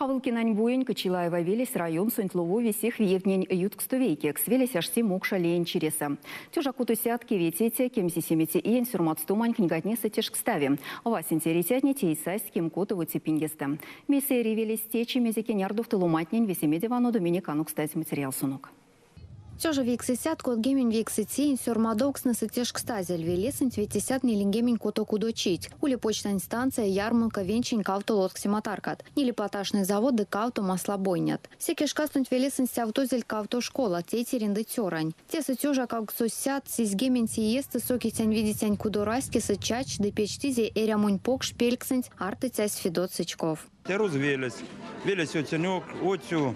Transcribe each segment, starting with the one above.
Хавылкинань буень Кочилаева велись район Сонтлову висех вевнень юткстовейкек свелись ашси мокша лень череса. Тюжа кутусятки ветите, кемси семити иен сюрматстумань книгатнеса тешкстави. Васин теритятни тейсась кем котову типингеста. Мессы ревелись течи мезеки нярдов тылуматнень весемедевану доминикану кстати материал сунок. Все же виксисят кот гемень викситин сюрмадокс на сетешк стазель велесен твитисят нелингемень кото кудочить. Ули почтань станция ярмарка венчень кавто лотксиматаркат. Нили поташный завод де кавто маслобойнят. Секеш кастунь велесен сявтозель кавто школа тетерин тёрань. Те сетёжа как сосят сись гемень сиесты соки тянь видетянь кудораски сычач де печтизе эрямунь пок шпельксень арты тясь Федот Сычков. Те розвелись, велись отянёк, отю.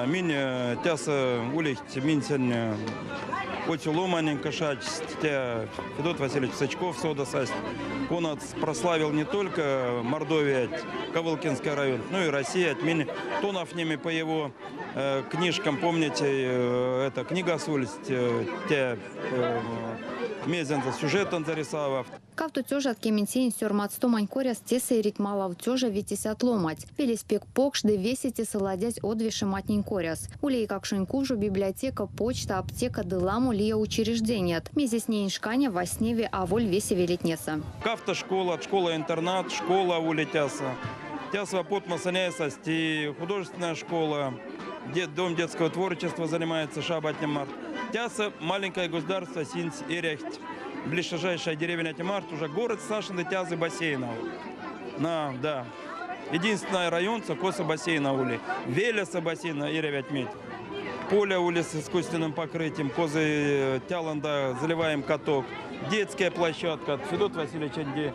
Мин тяса улихт минсен отю ломанин кашач, те Федот Васильевич Сычков содасасть. Он прославил не только Мордовию, Ковылкинский район, но и Россию. Мин тонов ними по его книжкам, помните, это книга сульсть, те мезен за сюжетом зарисовав. Кавто тёжа от кементин сюрматстомань коряс теса и ритмалав тёжа витисят ломать. Велиспек покш де весите соладясь одвиши матнень коряс. Улей как шенькужу библиотека, почта, аптека деламу лия учреждения. Мезис не иншканя во сневе, а воль весе велитнеса. Кавто школа-интернат, школа улетяса. Тясва потмасаняйсость и художественная школа. Дом детского творчества занимается шабатнем март. Тяса маленькое государство Синс Эрехт. Ближайшая деревня Тимарт, уже город Сашины Тязы бассейна. Да. Единственный район, коса бассейна ули. Велеса бассейна и ревять медь. Поле ули с искусственным покрытием, козы тяланда, заливаем каток. Детская площадка, Федот Васильевич, где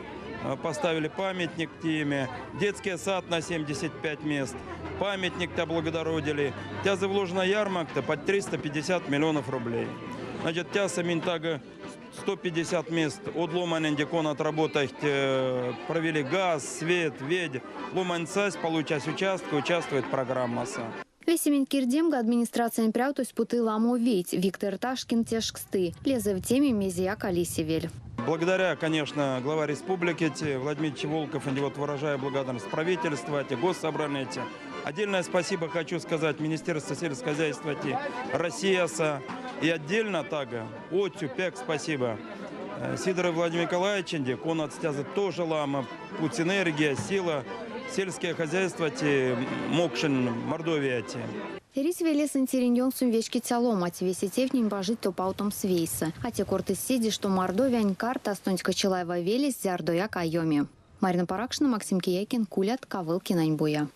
поставили памятник теме. Детский сад на 75 мест. Памятник-то облагородили. Тязы вложена ярмарка под 350 миллионов рублей. Значит, тяса минтага 150 мест от Ломанен, где он отработает, провели газ, свет, ведь. Ломань сась, получать участка, участвует программа СА. Весемень кирдемга администрация пряутось путы ламо ведь Виктор Ташкин тешксты. Лезе в теме мезия Калисевель. Благодаря, конечно, глава республики Владимир Волков, выражаю благодарность правительству, госсобранию. Отдельное спасибо хочу сказать Министерству сельского хозяйства, Россия и отдельно тага отцу пек спасибо Сидору Владимиру Николаевичу, он отстязы тоже лама, путь энергия, сила, сельское хозяйство мокшин Мордовия. Рис велесен тереньон сумвечки тяломать, весетев ним божить топаутом свейса. А те корты сиди, что Мордовия карта стонька Кочилаева велес зярдоя кайоми. Марина Паракшина, Максим Киякин, Кулят, Ковылкинань буя.